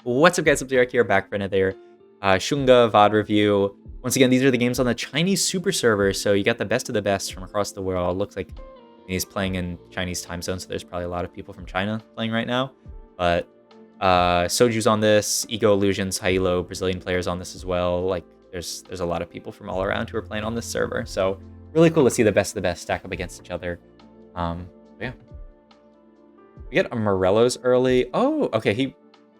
What's up, guys? Up Derek here, back for another Xunge VOD review. Once again, these are the games on the Chinese Super Server, so you got the best of the best from across the world. Looks like he's playing in Chinese time zone, so there's probably a lot of people from China playing right now. But Soju's on this, Ego Illusions, Hilo, Brazilian players on this as well. Like, there's a lot of people from all around who are playing on this server, so really cool to see the best of the best stack up against each other. Yeah. We get a Morello's early. Oh, okay, he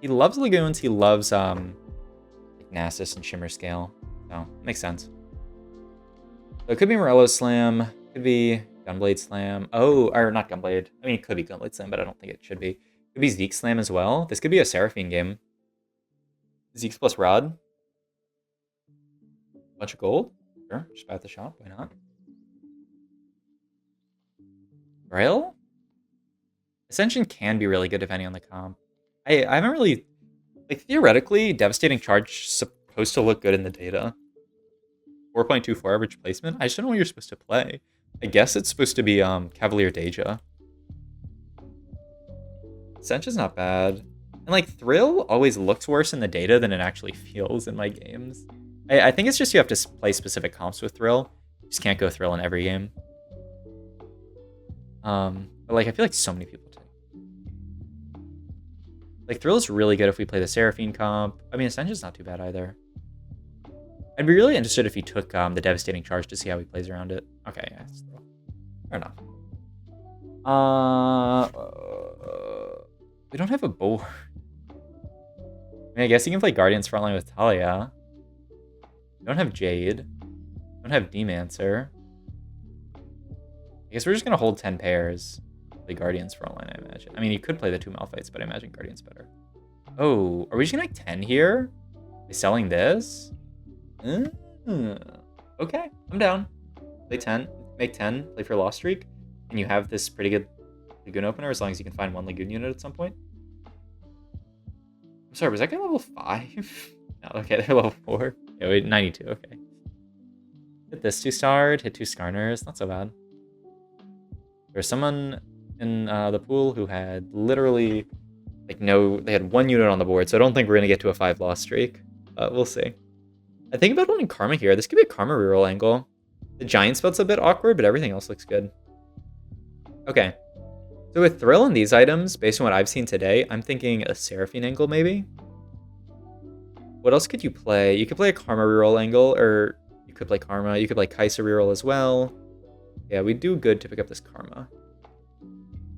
loves Lagoons. He loves like Nasus and Shimmer Scale. So, makes sense. So it could be Morello's Slam. Could be Gunblade Slam. Oh, or not Gunblade. I mean, it could be Gunblade Slam, but I don't think it should be. Could be Zeke Slam as well. This could be a Seraphine game. Zeke's plus Rod. Bunch of gold. Sure, just buy at the shop. Why not? Grail? Ascension can be really good depending on the comp. I haven't really... Like, theoretically, Devastating Charge supposed to look good in the data. 4.24 average placement? I just don't know what you're supposed to play. I guess it's supposed to be Cavalier Deja. Ascension's not bad. And, like, Thrill always looks worse in the data than it actually feels in my games. I think it's just you have to play specific comps with Thrill. You just can't go Thrill in every game. But, like, I feel like so many people do. Like, Thrill's really good if we play the Seraphine comp. I mean, Ascension's not too bad either. I'd be really interested if he took the Devastating Charge to see how he plays around it. Okay, yeah, fair enough. We don't have a board. I mean, I guess you can play Guardian's Frontline with Talia. We don't have Jade. We don't have Demancer. I guess we're just going to hold 10 pairs. Play Guardian's Frontline, I imagine. I mean, you could play the two Malphites, but I imagine Guardian's better. Oh, are we just going to like 10 here? By selling this? Okay, I'm down. Play 10, make 10, play for Lost Streak, and you have this pretty good Lagoon opener as long as you can find one Lagoon unit at some point. I'm sorry, was that guy level 5? No, okay, they're level 4. Yeah, wait, 92, okay. Hit this 2-starred, hit 2 Skarners, not so bad. There's someone in the pool who had literally, like, they had 1 unit on the board, so I don't think we're going to get to a 5 loss streak. We'll see. I think about running Karma here. This could be a Karma reroll angle. The Giant spell's a bit awkward, but everything else looks good. Okay. So with Thrill and these items, based on what I've seen today, I'm thinking a Seraphine angle, maybe? What else could you play? You could play a Karma reroll angle, or you could play Karma. You could play Kaisa reroll as well. Yeah, we do good to pick up this Karma.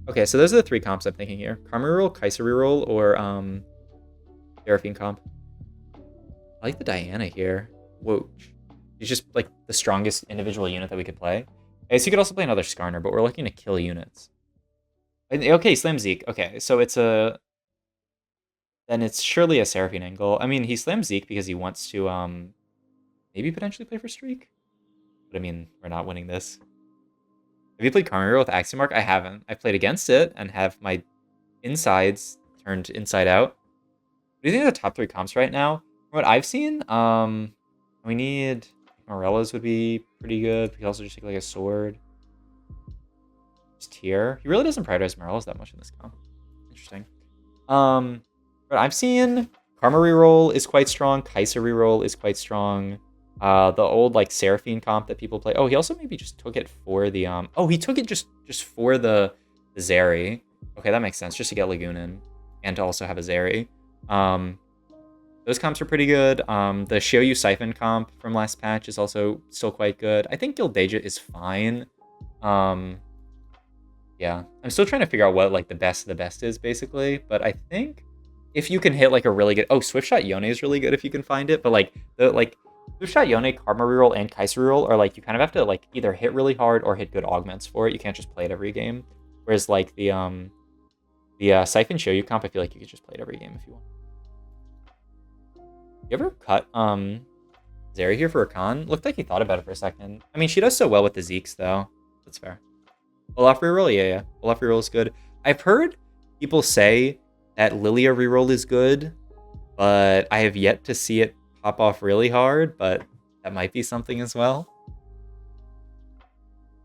Okay, so those are the 3 comps I'm thinking here. Karma reroll, Kaisa reroll, or Seraphine comp. I like the Diana here. Whoa. She's just like the strongest individual unit that we could play. I guess you could also play another Skarner, but we're looking to kill units. Okay, Slam Zeke. Okay, so it's a... Then it's surely a Seraphine angle. I mean, he slams Zeke because he wants to maybe potentially play for Streak. But I mean, we're not winning this. Have you played Karma reroll with Axiomark? I haven't. I played against it and have my insides turned inside out. What do you think are the top 3 comps right now? From what I've seen, we need... Morello's would be pretty good. We could also just take, like, a sword. Just here. He really doesn't prioritize Morello's that much in this comp. Interesting. But I've seen Karma reroll is quite strong. Kaisa reroll is quite strong. The old, like, Seraphine comp that people play. Oh, he also maybe just took it for the... Oh, he took it just for the Zeri. Okay, that makes sense. Just to get Lagoon in. And to also have a Zeri. Those comps are pretty good. The Shioyu Siphon comp from last patch is also still quite good. I think Gildeja is fine. Yeah. I'm still trying to figure out what, like, the best of the best is, basically. But I think if you can hit, like, a really good... Oh, Swift Shot Yone is really good if you can find it. But, like, Swift Shot Yone, Karma reroll, and Kaisa reroll are, like, you kind of have to, like, either hit really hard or hit good augments for it. You can't just play it every game. Whereas, like, the Siphon Shioyu comp, I feel like you could just play it every game if you want. You ever cut Zeri here for a con? Looked like he thought about it for a second. I mean, she does so well with the Zeeks, though. That's fair. Olaf reroll? Yeah. Olaf reroll is good. I've heard people say that Lilia reroll is good, but I have yet to see it pop off really hard, but that might be something as well.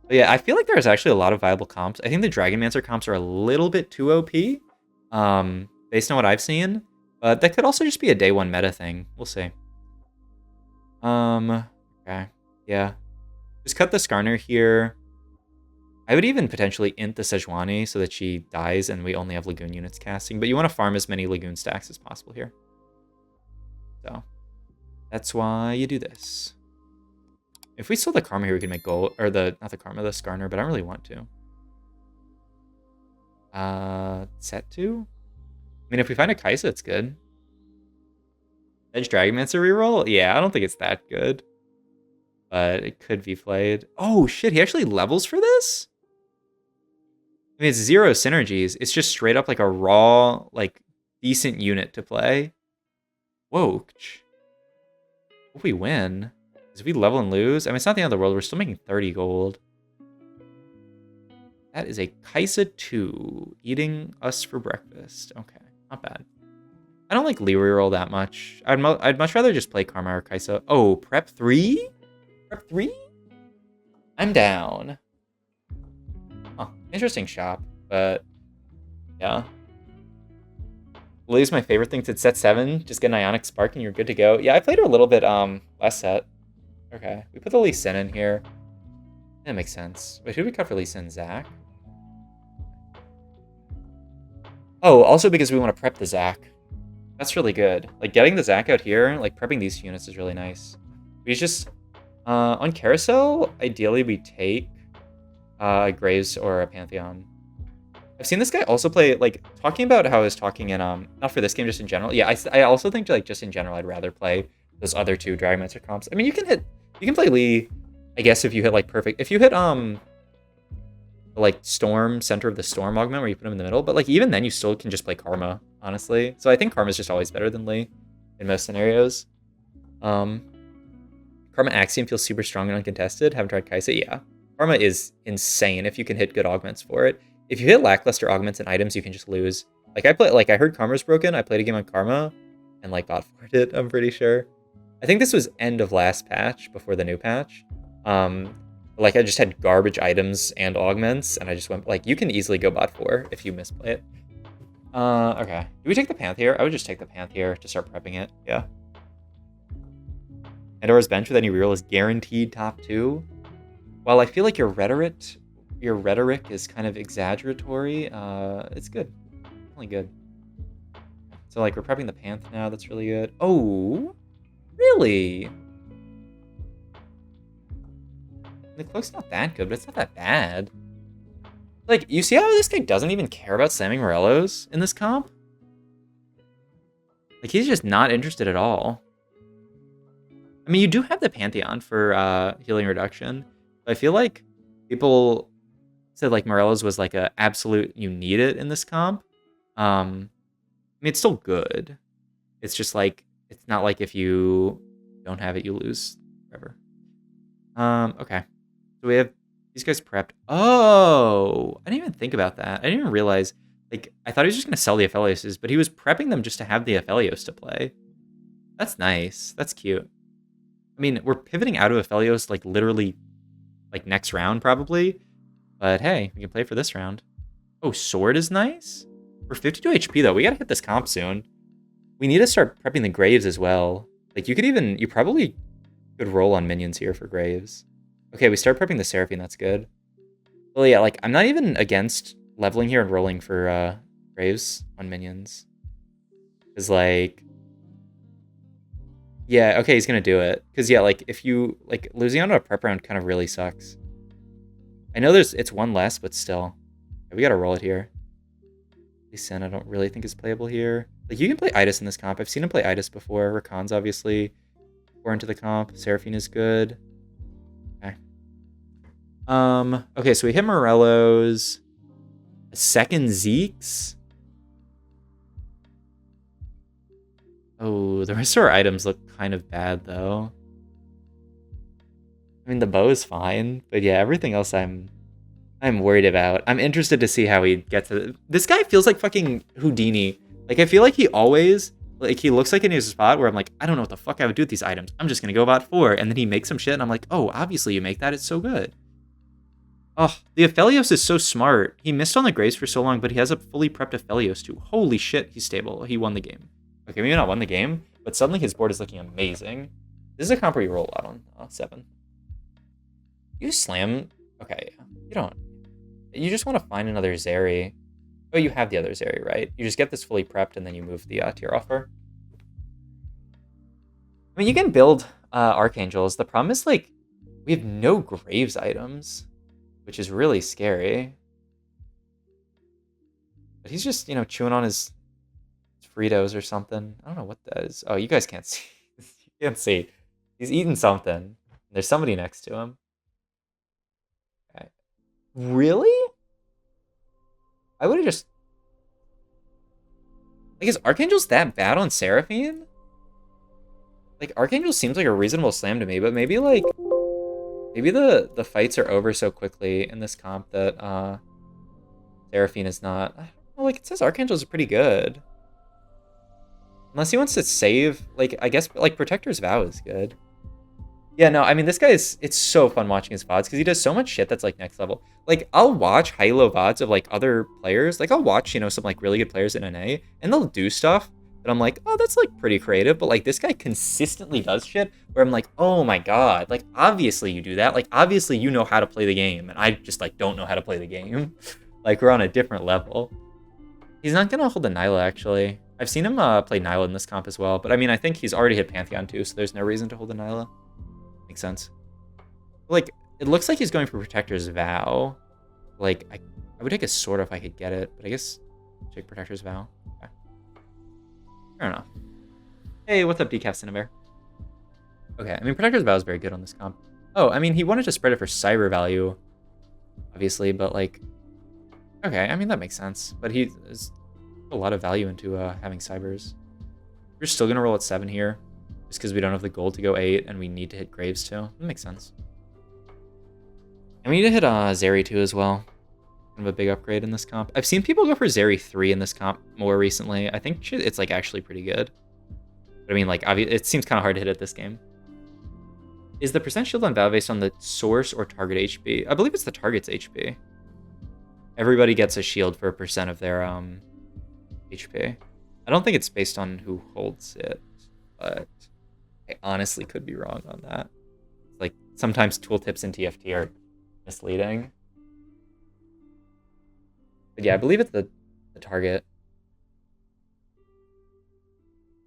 But yeah, I feel like there's actually a lot of viable comps. I think the Dragonmancer comps are a little bit too OP, based on what I've seen. But that could also just be a day 1 meta thing. We'll see. Okay. Yeah. Just cut the Skarner here. I would even potentially int the Sejuani so that she dies and we only have Lagoon units casting. But you want to farm as many Lagoon stacks as possible here. So that's why you do this. If we sold the Karma here, we could make gold. Or not the Karma, the Skarner, but I don't really want to. Set 2? I mean, if we find a Kaisa, it's good. Edge Dragonmancer reroll? Yeah, I don't think it's that good. But it could be played. Oh, shit, he actually levels for this? I mean, it's 0 synergies. It's just straight up like a raw, like, decent unit to play. Whoa. If we win, if we level and lose, I mean, it's not the end of the world. We're still making 30 gold. That is a Kaisa 2 eating us for breakfast. Okay, not bad. I don't like Lee reroll that much. I'd much rather just play Karma or Kaisa. Oh, prep 3? Prep 3? I'm down. Huh, interesting shop, but yeah. Lee's my favorite thing to set 7. Just get an Ionic Spark and you're good to go. Yeah, I played her a little bit last set. Okay, we put the Lee Sin in here. That makes sense. Wait, who did we cut for Lee Sin? Zach? Oh, also because we want to prep the Zach. That's really good. Like, getting the Zach out here, like, prepping these units is really nice. We just... on Carousel, ideally we take a Graves or a Pantheon. I've seen this guy also play, like, talking about how I was talking in, not for this game, just in general. Yeah, I also think, like, just in general, I'd rather play those other 2 Dragonmancer comps. I mean, you can play Lee, I guess, if you hit, like, perfect. If you hit, like, Storm, Center of the Storm augment, where you put him in the middle, but, like, even then, you still can just play Karma, honestly. So I think Karma's just always better than Lee in most scenarios. Karma Axiom feels super strong and uncontested. Haven't tried Kaisa? Yeah. Karma is insane if you can hit good augments for it. If you hit lackluster augments and items, you can just lose. Like, I heard Karma's broken. I played a game on Karma and, like, bot forwarded it, I'm pretty sure. I think this was end of last patch before the new patch. Like, I just had garbage items and augments, and I just went, like, you can easily go bot 4 if you misplay it. Okay. Do we take the Panth here? I would just take the Panth here to start prepping it. Yeah. Pandora's Bench with any reroll is guaranteed top 2. While I feel like your rhetoric is kind of exaggeratory, it's good. Definitely good. So, like, we're prepping the Panth now. That's really good. Oh, really? The cloak's not that good, but it's not that bad. Like, you see how this guy doesn't even care about slamming Morellos in this comp? Like, he's just not interested at all. I mean, you do have the Pantheon for healing reduction. But I feel like people said, like, Morellos was, like, a absolute, you need it in this comp. I mean, it's still good. It's just, like, it's not like if you don't have it, you lose forever. Okay. So we have these guys prepped. Oh, I didn't even think about that. I didn't even realize, like, I thought he was just going to sell the Aphelioses, but he was prepping them just to have the Aphelios to play. That's nice. That's cute. I mean, we're pivoting out of Aphelios, like, literally, like, next round, probably. But, hey, we can play for this round. Oh, Sword is nice? We're 52 HP, though. We gotta hit this comp soon. We need to start prepping the Graves as well. Like, you probably could roll on minions here for Graves. Okay, we start prepping the Seraphine. That's good. Well, yeah, like, I'm not even against leveling here and rolling for Graves on minions. Because, like... Yeah, okay, he's gonna do it. Because, yeah, like, if you... Like, losing out on a prep round kind of really sucks. I know it's one less, but still. Yeah, we gotta roll it here. Sin, I don't really think is playable here. Like, you can play Idis in this comp. I've seen him play Idis before. Rakan's obviously more into the comp. Seraphine is good. Okay. Okay, so we hit Morellos. A second Zeke's. Oh, the rest of our items look kind of bad, though. I mean, the bow is fine, but yeah, everything else I'm worried about. I'm interested to see how he gets it. This guy feels like fucking Houdini. Like, I feel like he always, like, he looks like in his spot where I'm like, I don't know what the fuck I would do with these items. I'm just gonna go bot 4, and then he makes some shit, and I'm like, oh, obviously you make that. It's so good. Oh, the Aphelios is so smart. He missed on the Graves for so long, but he has a fully prepped Aphelios too. Holy shit, he's stable. He won the game. Okay, maybe not won the game, but suddenly his board is looking amazing. This is a comp where you roll a lot on 7. You slam. Okay, you don't. You just want to find another Zeri. Oh, you have the other Zeri, right? You just get this fully prepped and then you move the tier offer. I mean, you can build Archangels. The problem is, like, we have no Graves items, which is really scary. But he's just, chewing on his Fritos or something. I don't know what that is. Oh, you guys can't see. You can't see. He's eating something. There's somebody next to him. Okay. Really? I would have just... Like, is Archangel's that bad on Seraphine? Like, Archangel seems like a reasonable slam to me, but maybe, like... Maybe the fights are over so quickly in this comp that Seraphine is not. I don't know, like, it says Archangel's pretty good. Unless he wants to save, like, I guess, like, Protector's Vow is good. Yeah, no, I mean, this guy is, it's so fun watching his VODs because he does so much shit that's, like, next level. Like, I'll watch high-low VODs of, like, other players. Like, I'll watch, some, like, really good players in NA, and they'll do stuff that I'm like, oh, that's, like, pretty creative. But, like, this guy consistently does shit where I'm like, oh, my God. Like, obviously you do that. Like, obviously you know how to play the game, and I just, like, don't know how to play the game. Like, we're on a different level. He's not going to hold the Nyla, actually. I've seen him play Nyla in this comp as well. But, I mean, I think he's already hit Pantheon, too, so there's no reason to hold the Nyla. Makes sense. Like, it looks like he's going for Protector's Vow. Like, I would take a sword if I could get it, but I guess take Protector's Vow. Okay. Fair enough. Hey, what's up, Decaf Cinnambear? Okay, I mean, Protector's Vow is very good on this comp. Oh, I mean, he wanted to spread it for cyber value, obviously, but, like... Okay, I mean, that makes sense. But he has a lot of value into having cybers. We're still going to roll at 7 here, just because we don't have the gold to go 8, and we need to hit Graves, too. That makes sense. And we need to hit Zeri, too, as well. Kind of a big upgrade in this comp. I've seen people go for Zeri 3 in this comp more recently. I think it's, like, actually pretty good. But, I mean, like, it seems kind of hard to hit at this game. Is the percent shield on Vow based on the source or target HP? I believe it's the target's HP. Everybody gets a shield for a percent of their HP. I don't think it's based on who holds it, but I honestly could be wrong on that. Like, sometimes tooltips in TFT are misleading. But yeah, I believe it's the target.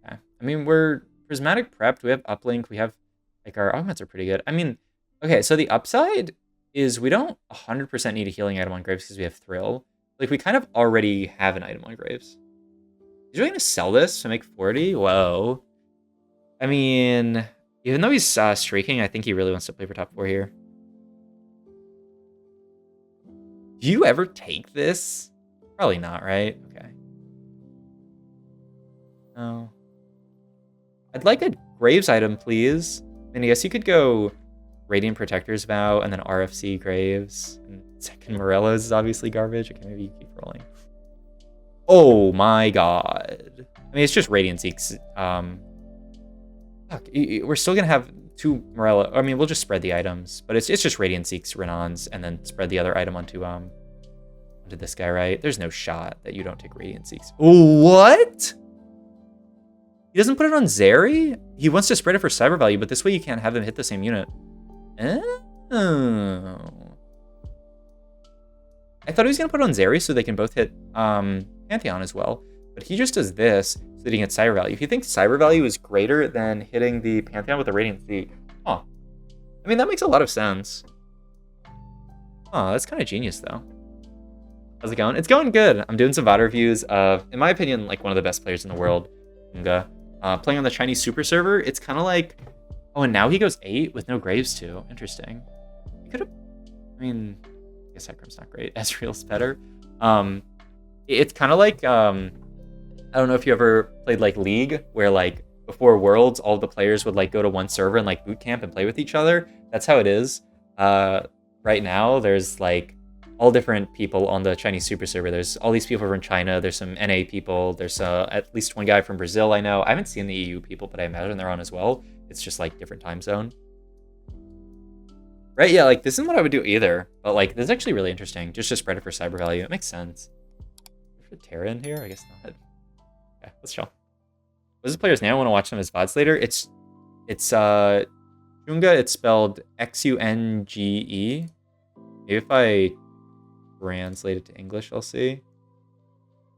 Yeah. I mean, we're prismatic prepped. We have uplink. We have, like, our augments are pretty good. I mean, okay, so the upside is we don't 100% need a healing item on Graves because we have Thrill. Like, we kind of already have an item on Graves. He's really going to sell this to make 40? Whoa. I mean, even though he's streaking, I think he really wants to play for top 4 here. Do you ever take this? Probably not, right? Okay. No. I'd like a Graves item, please. I mean, I guess you could go Radiant Protector's Vow and then RFC Graves. And second Morello's is obviously garbage. Okay, maybe you keep rolling. Oh my god. I mean, it's just Radiant Zeke's. Fuck, we're still gonna have 2 Morello. I mean, we'll just spread the items, but it's just Radiant Zeke's Renons and then spread the other item onto this guy, right? There's no shot that you don't take Radiant Zeke's. What? He doesn't put it on Zeri? He wants to spread it for cyber value, but this way you can't have them hit the same unit. Oh. I thought he was going to put it on Zeri so they can both hit Pantheon as well. But he just does this so that he can get cyber value. If you think cyber value is greater than hitting the Pantheon with the Radiant Zeke, I mean, that makes a lot of sense. Oh, that's kind of genius, though. How's it going? It's going good. I'm doing some VOD reviews of, in my opinion, like one of the best players in the world, Xunge. Playing on the Chinese Super Server, it's kind of like... Oh, and now he goes 8 with no Graves too. Interesting. He could have... I mean... I guess Hecarim's not great. Ezreal's better. It's kind of like... I don't know if you ever played, like, League, where, like, before Worlds, all the players would, like, go to one server and, like, boot camp and play with each other. That's how it is. Right now, there's, like, all different people on the Chinese Super Server. There's all these people from China. There's some NA people. There's at least one guy from Brazil I know. I haven't seen the EU people, but I imagine they're on as well. It's just, like, different time zone. Right, yeah, like, this isn't what I would do either. But, like, this is actually really interesting. Just to spread it for cyber value. It makes sense. Is there Terra in here? I guess not. Okay, let's chill. What's the player's name? I want to watch some of his VODs later. It's Xunge. It's spelled Xunge. Maybe if I translate it to English, I'll see.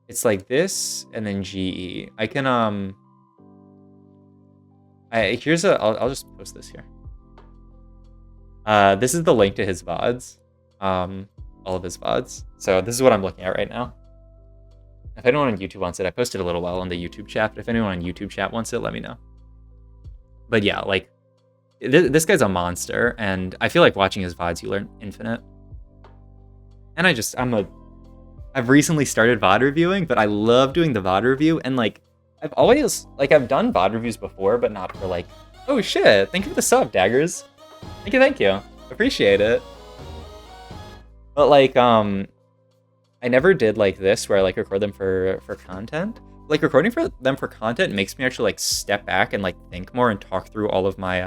It's like this and then GE. I can I'll just post this here. This is the link to his VODs. All of his VODs. So this is what I'm looking at right now. If anyone on YouTube wants it, I posted a little while on the YouTube chat, but if anyone on YouTube chat wants it, let me know. But yeah, like, this guy's a monster, and I feel like watching his VODs, you learn infinite. And I've recently started VOD reviewing, but I love doing the VOD review, and like, I've done VOD reviews before, but not for like, oh shit, thank you for the sub, Daggers. Thank you. Appreciate it. But like, I never did like this where I like record them for content. Like recording for them for content makes me actually like step back and like think more and talk through all of my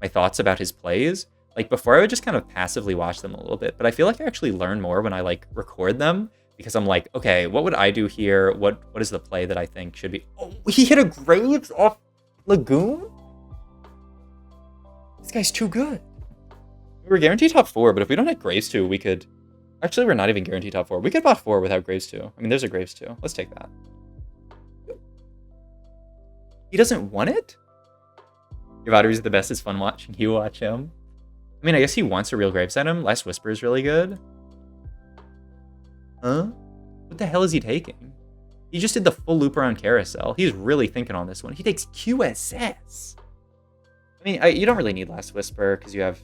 my thoughts about his plays. Like before I would just kind of passively watch them a little bit, but I feel like I actually learn more when I like record them because I'm like, okay, what would I do here? What is the play that I think should be? Oh, he hit a Graves off Lagoon? This guy's too good. We're guaranteed top 4, but if we don't hit Graves 2, we could... Actually, we're not even guaranteed top 4. We could bot 4 without Graves 2. I mean, there's a Graves 2. Let's take that. He doesn't want it? Your VOD reviews are the best. It's fun watching you watch him. I mean, I guess he wants a real Graves item. Last Whisper is really good. Huh? What the hell is he taking? He just did the full loop around Carousel. He's really thinking on this one. He takes QSS. I mean, you don't really need Last Whisper because you have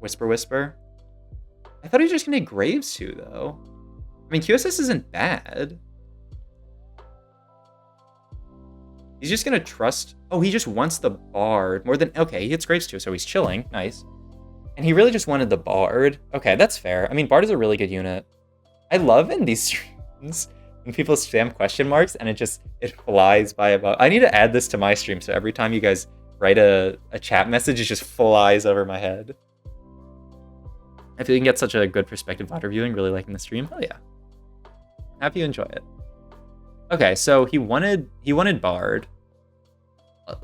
Whisper. I thought he was just going to Graves too, though. I mean, QSS isn't bad. He's just going to trust... Oh, he just wants the Bard more than... Okay, he hits Graves too, so he's chilling. Nice. And he really just wanted the Bard. Okay, that's fair. I mean, Bard is a really good unit. I love in these streams when people spam question marks and it flies by above. I need to add this to my stream, so every time you guys write a chat message, it just flies over my head. If you can get such a good perspective VOD reviewing, really liking the stream, hell yeah. Happy you enjoy it. Okay, so he wanted Bard.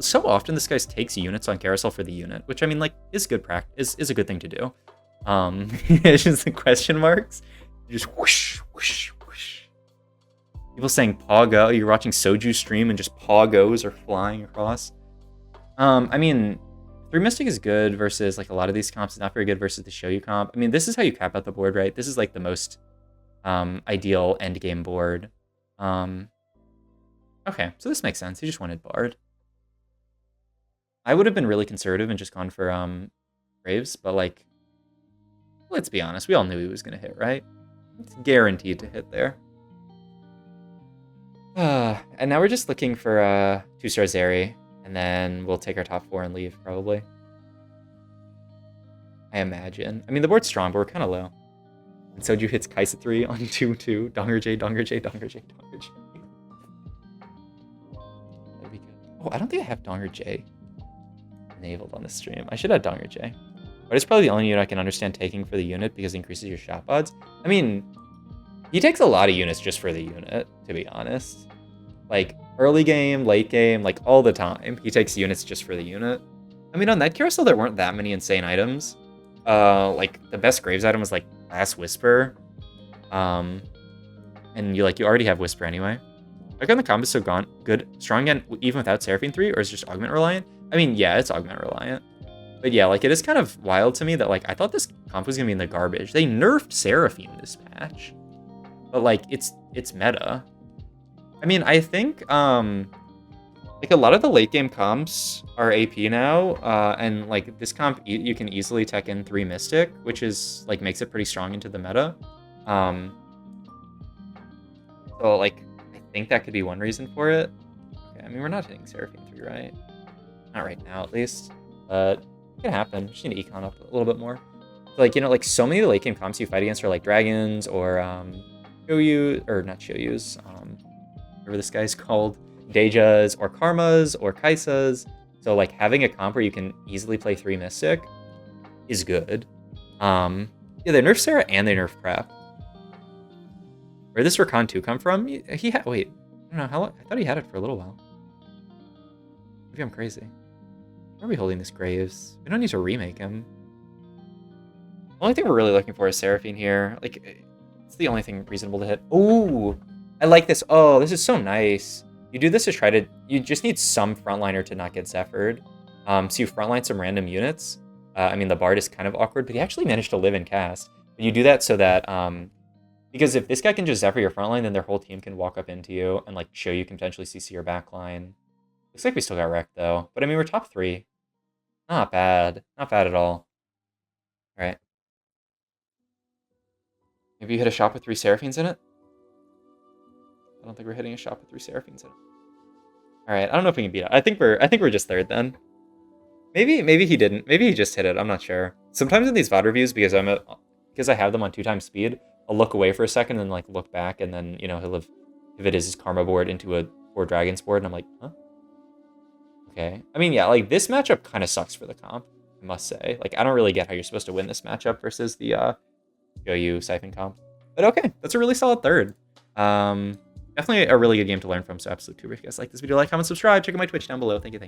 So often this guy takes units on Carousel for the unit, which I mean, like, is good practice, is a good thing to do. It's just the question marks. Just whoosh, whoosh, whoosh. People saying Poggo, you're watching Soju stream and just Poggos are flying across. I mean, 3 Mystic is good versus like a lot of these comps. It's not very good versus the Shoyu comp. I mean, this is how you cap out the board, right? This is like the most ideal end game board. Okay, so this makes sense. He just wanted Bard. I would have been really conservative and just gone for Graves, but like, let's be honest, we all knew he was gonna hit, right? It's guaranteed to hit there. And now we're just looking for 2-star Zeri. And then we'll take our top 4 and leave, probably. I imagine. I mean, the board's strong, but we're kind of low. And Soju hits Kaisa 3 on 2-2. Donger J. That'd be good. Oh, I don't think I have Donger J enabled on the stream. I should have Donger J. But it's probably the only unit I can understand taking for the unit because it increases your shot odds. I mean, he takes a lot of units just for the unit, to be honest. Like, early game, late game, like, all the time. He takes units just for the unit. I mean, on that carousel, there weren't that many insane items. Like, the best Graves item was, like, Last Whisper. And you already have Whisper anyway. Like, on the combo is so good. Strong again, even without Seraphine 3, or is it just Augment Reliant? I mean, yeah, it's Augment Reliant. But yeah, like, it is kind of wild to me that, like, I thought this comp was gonna be in the garbage. They nerfed Seraphine this patch. But, like, it's meta. I mean, I think, like, a lot of the late game comps are AP now, and, like, this comp, you can easily tech in 3 Mystic, which is, like, makes it pretty strong into the meta. So, like, I think that could be one reason for it. Okay, I mean, we're not hitting Seraphine 3, right? Not right now, at least. But it can happen. Just need to econ up a little bit more. So, like, you know, like, so many of the late game comps you fight against are, like, dragons, or, Shouyu, or not Shouyus, whatever this guy's called, Dejas or Karmas or Kaisas. So like having a comp where you can easily play 3 Mystic is good. Yeah, they nerfed Sarah and they nerfed Prep. Where did this Rakan 2 come from? He had, wait, I don't know, how long, I thought he had it for a little while. Maybe I'm crazy. Why are we holding this Graves? We don't need to remake him. The only thing we're really looking for is Seraphine here. Like, it's the only thing reasonable to hit. Ooh, I like this. Oh, this is so nice. You do this to try to... You just need some frontliner to not get Zephyred. So you frontline some random units. I mean, the Bard is kind of awkward, but he actually managed to live in cast. But you do that so that... because if this guy can just Zephyr your frontline, then their whole team can walk up into you and like show you can potentially CC your backline. Looks like we still got wrecked, though. But I mean, we're top 3. Not bad. Not bad at all. All right. Maybe you hit a shop with 3 Seraphines in it? I don't think we're hitting a shop with 3 Seraphines in it. All right, I don't know if we can beat it. I think we're just 3rd then. Maybe he didn't. Maybe he just hit it. I'm not sure. Sometimes in these VOD reviews, because I have them on 2x speed, I'll look away for a second and like look back, and then he'll have if it is his karma board into a 4 dragons board, and I'm like, huh? Okay. I mean, yeah, like this matchup kind of sucks for the comp, I must say. Like I don't really get how you're supposed to win this matchup versus the Goyu Siphon comp. But okay, that's a really solid 3rd. Definitely a really good game to learn from, so absolute tuber. If you guys like this video, like, comment, subscribe. Check out my Twitch down below. Thank you.